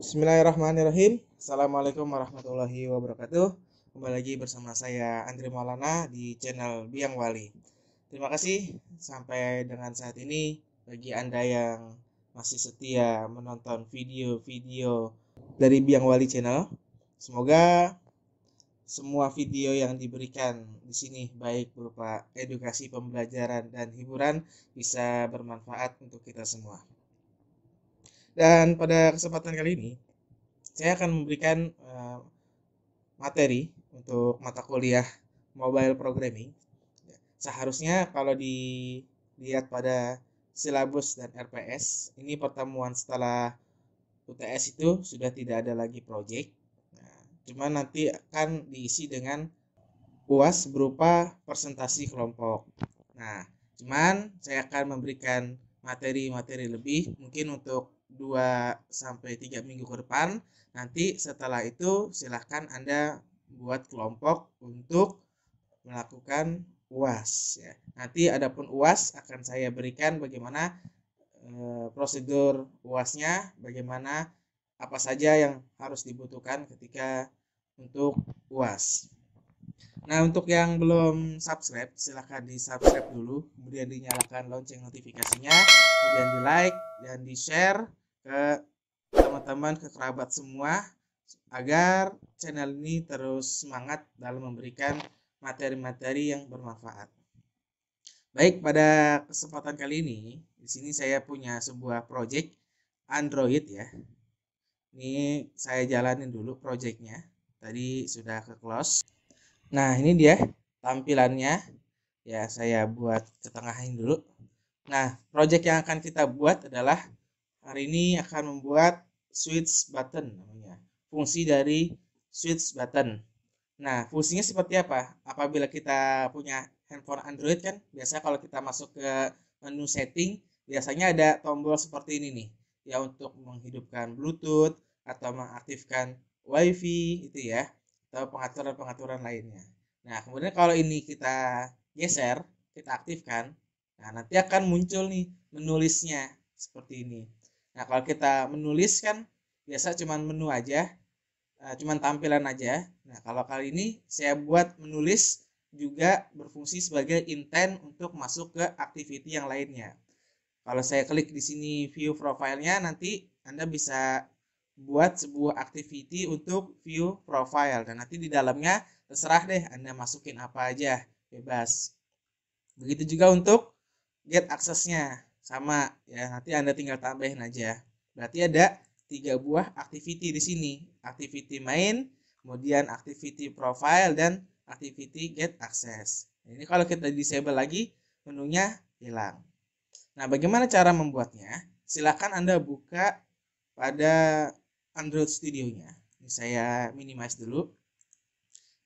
Bismillahirrahmanirrahim. Assalamualaikum warahmatullahi wabarakatuh. Kembali lagi bersama saya Andri Maulana di channel Biang Wali. Terima kasih sampai dengan saat ini bagi Anda yang masih setia menonton video-video dari Biang Wali channel. Semoga semua video yang diberikan di sini baik berupa edukasi, pembelajaran, dan hiburan bisa bermanfaat untuk kita semua. Dan pada kesempatan kali ini saya akan memberikan materi untuk mata kuliah mobile programming. Seharusnya kalau dilihat pada silabus dan RPS, ini pertemuan setelah UTS itu sudah tidak ada lagi project. Cuman nanti akan diisi dengan UAS berupa presentasi kelompok. Nah, cuman saya akan memberikan materi-materi lebih mungkin untuk 2 sampai 3 minggu ke depan. Nanti setelah itu silahkan Anda buat kelompok untuk melakukan UAS ya. Nanti adapun UAS akan saya berikan bagaimana prosedur UASnya, bagaimana apa saja yang harus dibutuhkan ketika untuk UAS. Nah, untuk yang belum subscribe, silahkan di subscribe dulu, kemudian dinyalakan lonceng notifikasinya, kemudian di like dan di share ke teman-teman, ke kerabat semua, agar channel ini terus semangat dalam memberikan materi-materi yang bermanfaat. Baik, pada kesempatan kali ini, di sini saya punya sebuah project Android ya. Ini saya jalanin dulu projectnya. Tadi sudah ke close. Nah, ini dia tampilannya. Ya, saya buat ketengahin dulu. Nah, project yang akan kita buat adalah hari ini akan membuat switch button namanya. Fungsi dari switch button. Nah, fungsinya seperti apa? Apabila kita punya handphone Android kan, biasanya kalau kita masuk ke menu setting, biasanya ada tombol seperti ini nih. Ya, untuk menghidupkan Bluetooth atau mengaktifkan WiFi itu ya, atau pengaturan-pengaturan lainnya. Nah, kemudian kalau ini kita geser, kita aktifkan, nah nanti akan muncul nih menulisnya seperti ini. Nah, kalau kita menulis kan biasa cuma menu aja, cuman tampilan aja. Nah, kalau kali ini saya buat menulis juga berfungsi sebagai intent untuk masuk ke activity yang lainnya. Kalau saya klik di sini view profile-nya, nanti Anda bisa buat sebuah activity untuk view profile, dan nanti di dalamnya terserah deh Anda masukin apa aja, bebas. Begitu juga untuk get access-nya, sama ya, nanti Anda tinggal tambahin aja. Berarti ada 3 buah activity di sini. Activity main, kemudian activity profile, dan activity get access. Ini kalau kita disable lagi, menunya hilang. Nah, bagaimana cara membuatnya? Silakan Anda buka pada Android Studio-nya. Ini saya minimize dulu.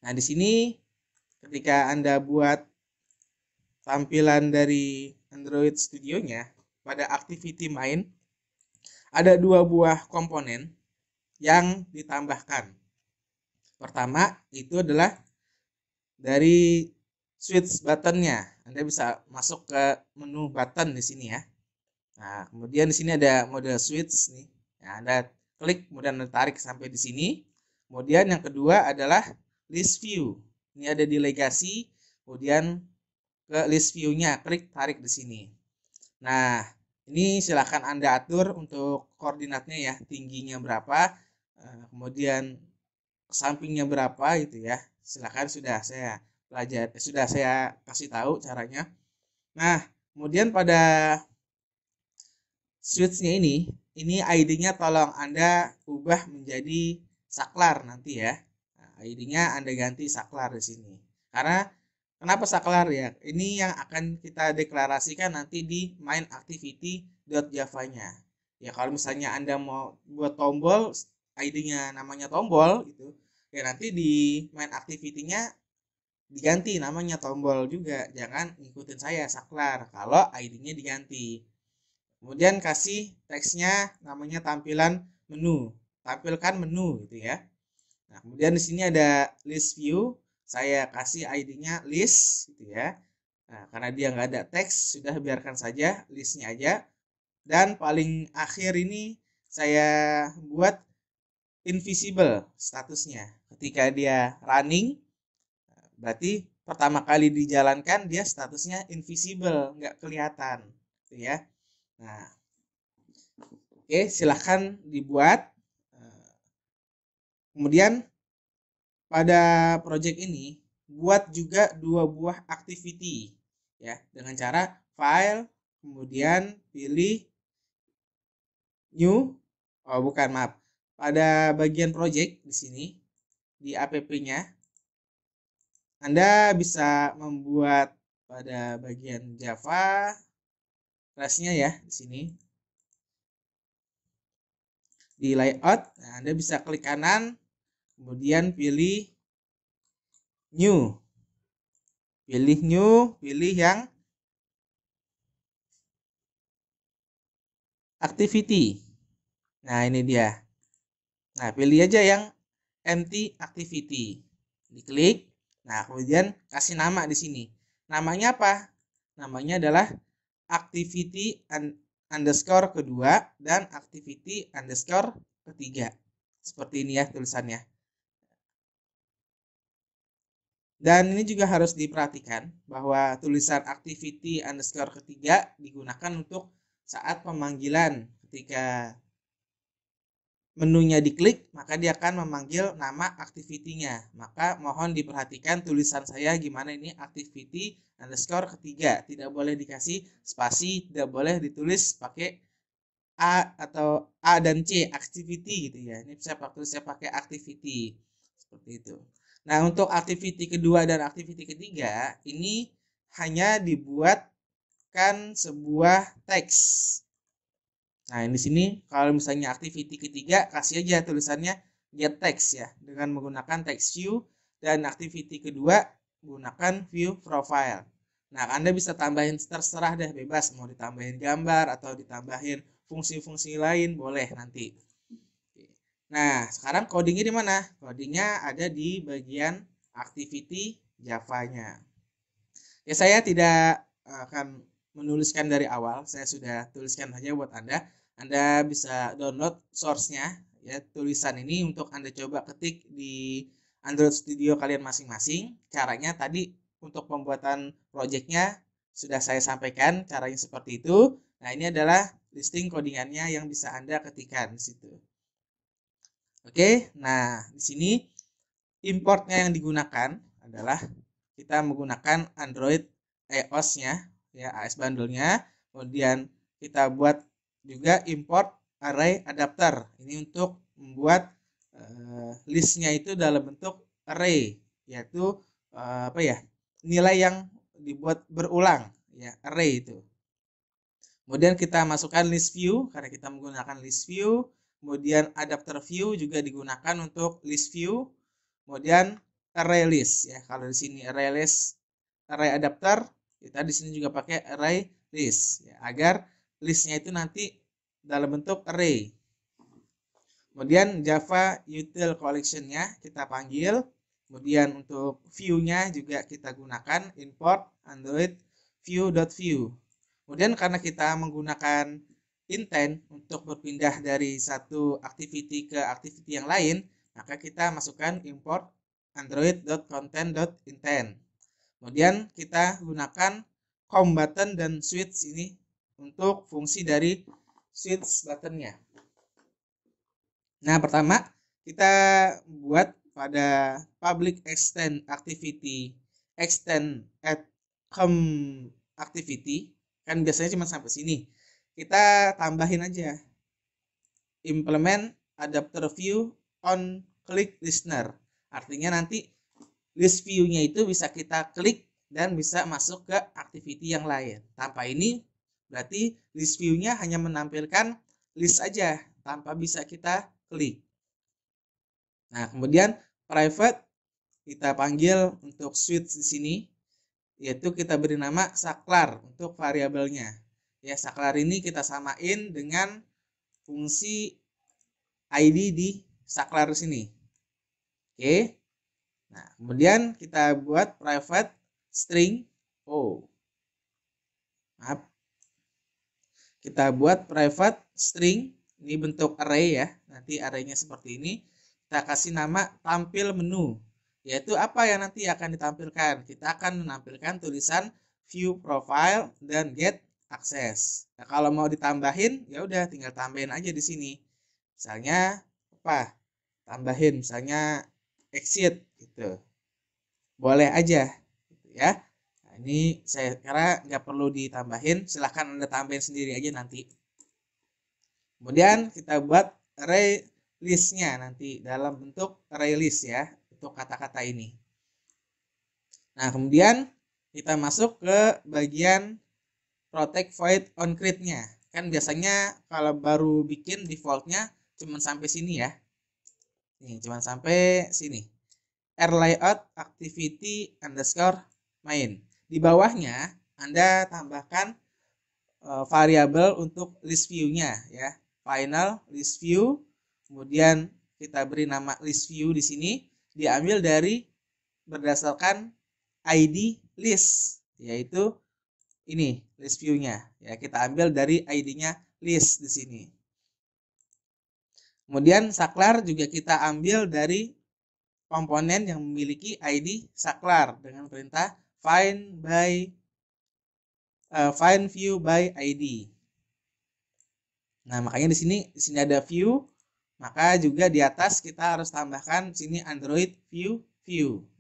Nah, di sini ketika Anda buat tampilan dari Android Studio-nya, pada activity main ada 2 buah komponen yang ditambahkan. Pertama, itu adalah dari switch button-nya. Anda bisa masuk ke menu button di sini ya. Nah, kemudian di sini ada mode switch nih. Nah, Anda klik kemudian Anda tarik sampai di sini. Kemudian yang kedua adalah list view. Ini ada di legacy, kemudian ke list view-nya, klik tarik di sini. Nah, ini silahkan Anda atur untuk koordinatnya ya, tingginya berapa, kemudian sampingnya berapa gitu ya. Silahkan, sudah saya pelajari, sudah saya kasih tahu caranya. Nah, kemudian pada switch-nya ini ID-nya tolong Anda ubah menjadi saklar nanti ya. Nah, ID-nya Anda ganti saklar di sini. Karena kenapa saklar ya? Ini yang akan kita deklarasikan nanti di main activity.java-nya. Ya, kalau misalnya Anda mau buat tombol, ID-nya namanya tombol gitu. Ya, nanti di main activity-nya diganti namanya tombol juga. Jangan ngikutin saya saklar kalau ID-nya diganti. Kemudian kasih teksnya namanya tampilan menu, tampilkan menu gitu ya. Nah, kemudian di sini ada list view, saya kasih ID-nya list gitu ya. Nah, karena dia nggak ada teks, sudah biarkan saja listnya aja. Dan paling akhir ini saya buat invisible statusnya. Ketika dia running, berarti pertama kali dijalankan dia statusnya invisible, nggak kelihatan, gitu ya. Nah, oke, silahkan dibuat. Kemudian pada project ini buat juga 2 buah activity ya, dengan cara file, kemudian pilih new, bukan, maaf. Pada bagian project di sini di app-nya Anda bisa membuat pada bagian Java class-nya ya di sini. Di layout, nah Anda bisa klik kanan, kemudian pilih new. Pilih yang activity. Nah, ini dia. Nah, pilih aja yang empty activity. Diklik. Nah, kemudian kasih nama di sini. Namanya apa? Namanya adalah activity underscore kedua dan activity underscore ketiga. Seperti ini ya tulisannya. Dan ini juga harus diperhatikan bahwa tulisan activity underscore ketiga digunakan untuk saat pemanggilan. Ketika menunya diklik, maka dia akan memanggil nama activity-nya. Maka mohon diperhatikan tulisan saya gimana ini activity underscore ketiga. Tidak boleh dikasih spasi, tidak boleh ditulis pakai A atau A dan C, activity gitu ya. Ini saya pakai activity. Seperti itu. Nah, untuk activity kedua dan activity ketiga, ini hanya dibuatkan sebuah teks. Nah, di sini kalau misalnya activity ketiga, kasih aja tulisannya get text ya, dengan menggunakan text view, dan activity kedua menggunakan view profile. Nah, Anda bisa tambahin terserah deh, bebas mau ditambahin gambar atau ditambahin fungsi-fungsi lain, boleh nanti. Nah, sekarang codingnya di mana? Codingnya ada di bagian activity Java-nya. Ya, saya tidak akan menuliskan dari awal, saya sudah tuliskan saja buat Anda. Anda bisa download source-nya, ya, tulisan ini untuk Anda coba ketik di Android Studio kalian masing-masing. Caranya tadi untuk pembuatan project-nya sudah saya sampaikan caranya seperti itu. Nah, ini adalah listing codingannya yang bisa Anda ketikkan di situ. Oke, nah di sini importnya yang digunakan adalah kita menggunakan Android iOS-nya, ya, AS bundle-nya. Kemudian kita buat juga import array adapter. Ini untuk membuat listnya itu dalam bentuk array, yaitu nilai yang dibuat berulang, ya, array itu. Kemudian kita masukkan list view karena kita menggunakan list view. Kemudian adapter view juga digunakan untuk list view. Kemudian array list ya. Kalau di sini array list, array adapter, kita di sini juga pakai array list ya, agar listnya itu nanti dalam bentuk array. Kemudian Java util collection-nya kita panggil. Kemudian untuk view-nya juga kita gunakan import android view.view. Kemudian karena kita menggunakan intent untuk berpindah dari satu activity ke activity yang lain, maka kita masukkan import android.content.intent. Kemudian kita gunakan com button dan switch ini untuk fungsi dari switch buttonnya. Nah, pertama kita buat pada public extend activity extend at com activity, kan biasanya cuma sampai sini. Kita tambahin aja implement adapter view on click listener. Artinya nanti list view-nya itu bisa kita klik dan bisa masuk ke activity yang lain. Tanpa ini berarti list view-nya hanya menampilkan list aja tanpa bisa kita klik. Nah, kemudian private kita panggil untuk switch di sini, yaitu kita beri nama saklar untuk variabelnya. Ya, saklar ini kita samain dengan fungsi ID di saklar di sini. Oke. Nah, kemudian kita buat private string Maaf. Kita buat private string, ini bentuk array ya. nanti arraynya seperti ini. Kita kasih nama tampil menu, yaitu apa yang nanti akan ditampilkan. Kita akan menampilkan tulisan view profile dan get access. Nah, kalau mau ditambahin, ya udah tinggal tambahin aja di sini. Misalnya apa? Tambahin misalnya exit gitu. Boleh aja gitu ya. Nah, ini saya kira nggak perlu ditambahin, silahkan Anda tambahin sendiri aja nanti. Kemudian kita buat array listnya nanti dalam bentuk array list ya, untuk kata-kata ini. Nah, kemudian kita masuk ke bagian protect void on create-nya. Kan biasanya kalau baru bikin defaultnya cuma sampai sini ya. Nih, cuma sampai sini. R layout activity underscore main. Di bawahnya Anda tambahkan variabel untuk list view-nya ya. Final list view. Kemudian kita beri nama list view di sini, diambil dari berdasarkan ID list, yaitu ini list view-nya ya, kita ambil dari ID-nya list di sini. Kemudian saklar juga kita ambil dari komponen yang memiliki ID saklar dengan perintah find view by ID. Nah, makanya di sini ada view, maka juga di atas kita harus tambahkan sini Android view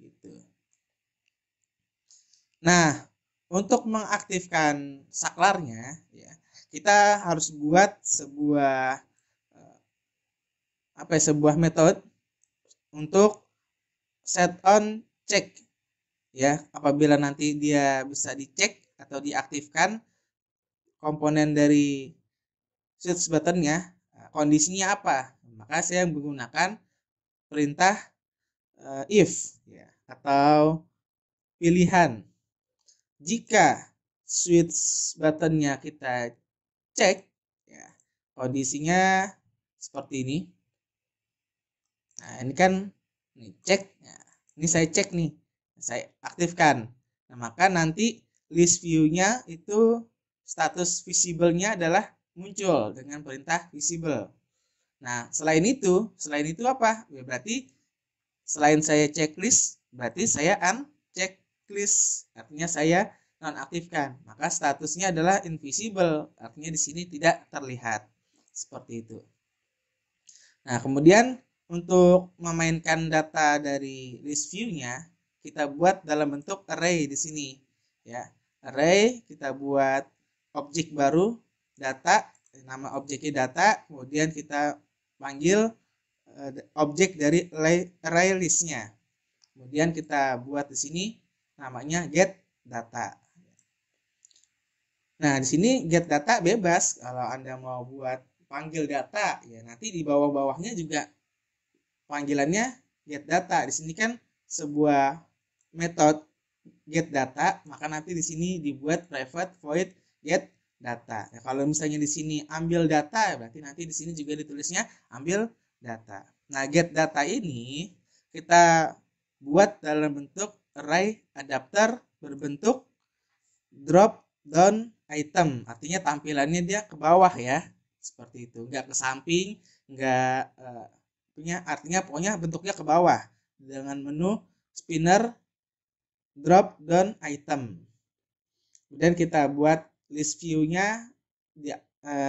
gitu. Nah, untuk mengaktifkan saklarnya ya, kita harus buat sebuah sebuah metode untuk set on check ya. Apabila nanti dia bisa dicek atau diaktifkan komponen dari switch buttonnya, kondisinya apa, maka saya menggunakan perintah if ya, atau pilihan. Jika switch buttonnya kita cek ya, kondisinya seperti ini. Nah, ini kan cek. Nah, ini saya cek nih, saya aktifkan. Nah, maka nanti list view-nya itu status visible-nya adalah muncul dengan perintah visible. Nah, selain itu apa? Ya, berarti selain saya checklist, berarti saya uncheck list, artinya saya nonaktifkan, maka statusnya adalah invisible, artinya di sini tidak terlihat, seperti itu. Nah, kemudian untuk memainkan data dari list view-nya, kita buat dalam bentuk array di sini ya. Array kita buat objek baru data, nama objeknya data, kemudian kita panggil objek dari array list-nya. Kemudian kita buat di sini namanya get data. Nah, di sini get data bebas. Kalau Anda mau buat panggil data, ya nanti di bawah-bawahnya juga panggilannya get data. Di sini kan sebuah metode get data, maka nanti di sini dibuat private void get data. Ya, kalau misalnya di sini ambil data, berarti nanti di sini juga ditulisnya ambil data. Nah, get data ini kita buat dalam bentuk array adapter berbentuk drop down item, artinya tampilannya dia ke bawah ya, seperti itu, nggak ke samping, nggak artinya pokoknya bentuknya ke bawah dengan menu spinner drop down item. Kemudian kita buat list view-nya,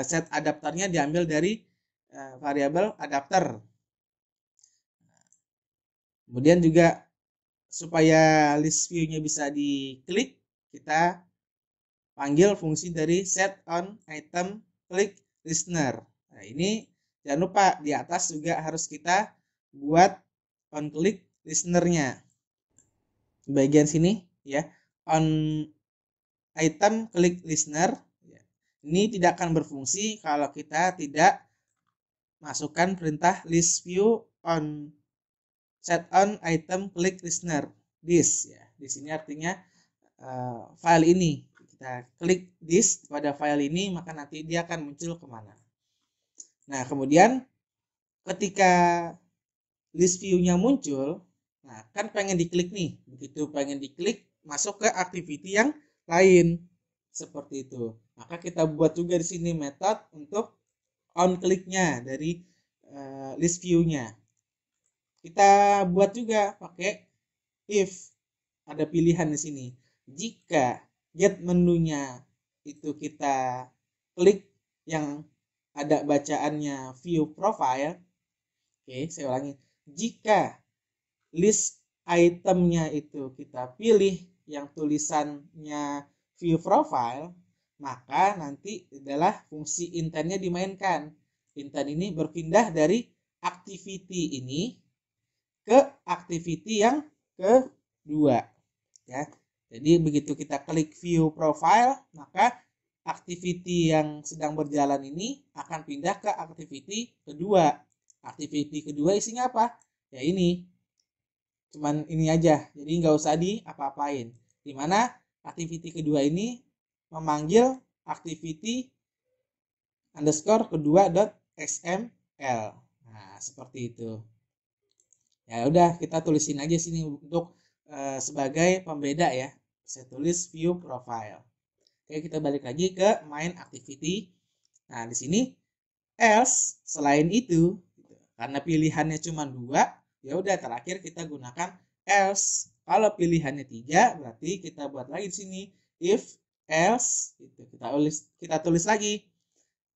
set adapternya diambil dari variabel adapter. Kemudian juga supaya list view-nya bisa diklik, kita panggil fungsi dari set on item click listener. Nah, ini jangan lupa di atas juga harus kita buat on click listener-nya. Bagian sini ya, on item click listener. Ini tidak akan berfungsi kalau kita tidak masukkan perintah list view on set on item click listener this ya. Di sini artinya file ini, kita klik this pada file ini, maka nanti dia akan muncul kemana. Nah, kemudian ketika list view-nya muncul, nah kan pengen diklik nih, begitu pengen diklik masuk ke activity yang lain, seperti itu. Maka kita buat juga di sini metode untuk on click-nya dari list view-nya. Kita buat juga pakai if, ada pilihan di sini. Jika get menunya itu kita klik yang ada bacaannya view profile, oke, saya ulangi. Jika list itemnya itu kita pilih yang tulisannya view profile, maka nanti adalah fungsi intentnya dimainkan. Intent ini berpindah dari activity ini ke activity yang kedua, ya. Jadi begitu kita klik view profile, maka activity yang sedang berjalan ini akan pindah ke activity kedua. Activity kedua isinya apa? Ya ini, cuman ini aja, jadi nggak usah di apa-apain. Dimana activity kedua ini memanggil activity underscore kedua dot xml. Nah, seperti itu. Ya udah, kita tulisin aja sini untuk sebagai pembeda ya. Saya tulis view profile. Oke, kita balik lagi ke main activity. Nah, di sini else selain itu, gitu. Karena pilihannya cuma 2, ya udah terakhir kita gunakan else. Kalau pilihannya 3, berarti kita buat lagi di sini if else, gitu. Kita tulis lagi,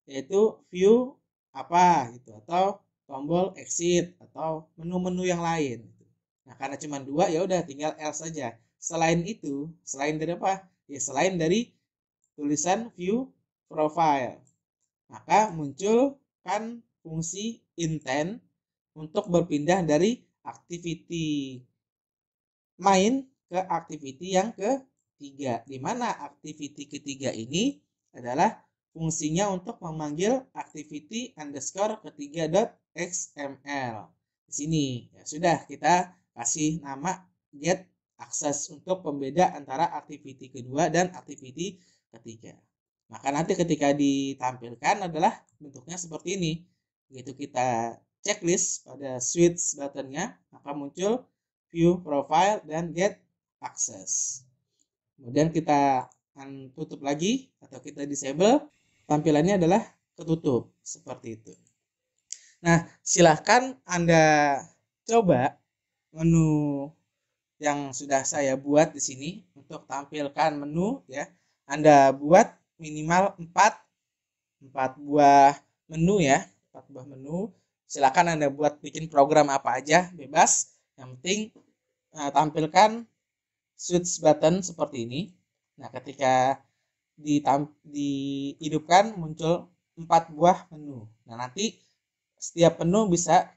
yaitu view apa gitu, atau tombol exit atau menu-menu yang lain. Nah, karena cuma 2, ya udah tinggal else saja. Selain itu, selain dari apa? Ya selain dari tulisan view profile, maka muncul kan fungsi intent untuk berpindah dari activity main ke activity yang ketiga, di mana activity ketiga ini adalah fungsinya untuk memanggil activity underscore ketiga dot xml. Di sini ya sudah kita kasih nama get access untuk pembeda antara activity kedua dan activity ketiga. Maka nanti ketika ditampilkan adalah bentuknya seperti ini. Begitu kita checklist pada switch buttonnya, maka muncul view profile dan get access. Kemudian kita tutup lagi atau kita disable, tampilannya adalah ketutup seperti itu. Nah, silahkan Anda coba menu yang sudah saya buat di sini untuk tampilkan menu ya. Anda buat minimal 4 buah menu ya, 4 buah menu. Silakan Anda buat bikin program apa aja, bebas. Yang penting tampilkan switch button seperti ini. Nah, ketika dihidupkan muncul 4 buah menu. Nah, nanti setiap menu bisa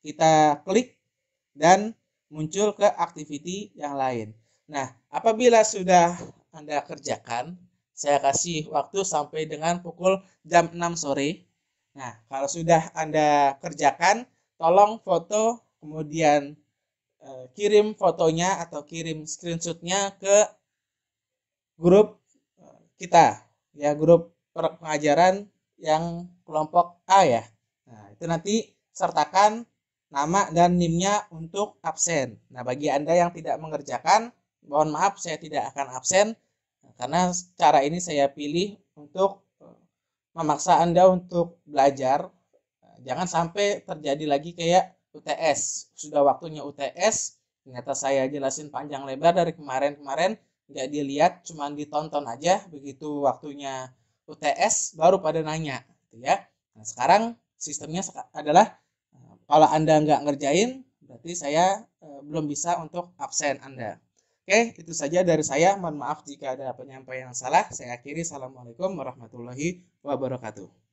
kita klik dan muncul ke activity yang lain. Nah, apabila sudah Anda kerjakan, saya kasih waktu sampai dengan pukul jam 6 sore. Nah, kalau sudah Anda kerjakan, tolong foto, kemudian kirim fotonya atau kirim screenshotnya ke grup kita, ya, grup pengajaran yang kelompok A ya. Nah, itu nanti sertakan nama dan NIM-nya untuk absen. Nah, bagi Anda yang tidak mengerjakan, mohon maaf saya tidak akan absen, karena cara ini saya pilih untuk memaksa Anda untuk belajar. Jangan sampai terjadi lagi kayak UTS. Sudah waktunya UTS, ternyata saya jelasin panjang lebar dari kemarin-kemarin, nggak dilihat, cuma ditonton aja. Begitu waktunya UTS, baru pada nanya. Gitu ya. Nah, sekarang sistemnya adalah, kalau Anda nggak ngerjain, berarti saya belum bisa untuk absen Anda. Oke, itu saja dari saya. Mohon maaf jika ada penyampaian yang salah. Saya akhiri. Assalamualaikum warahmatullahi wabarakatuh.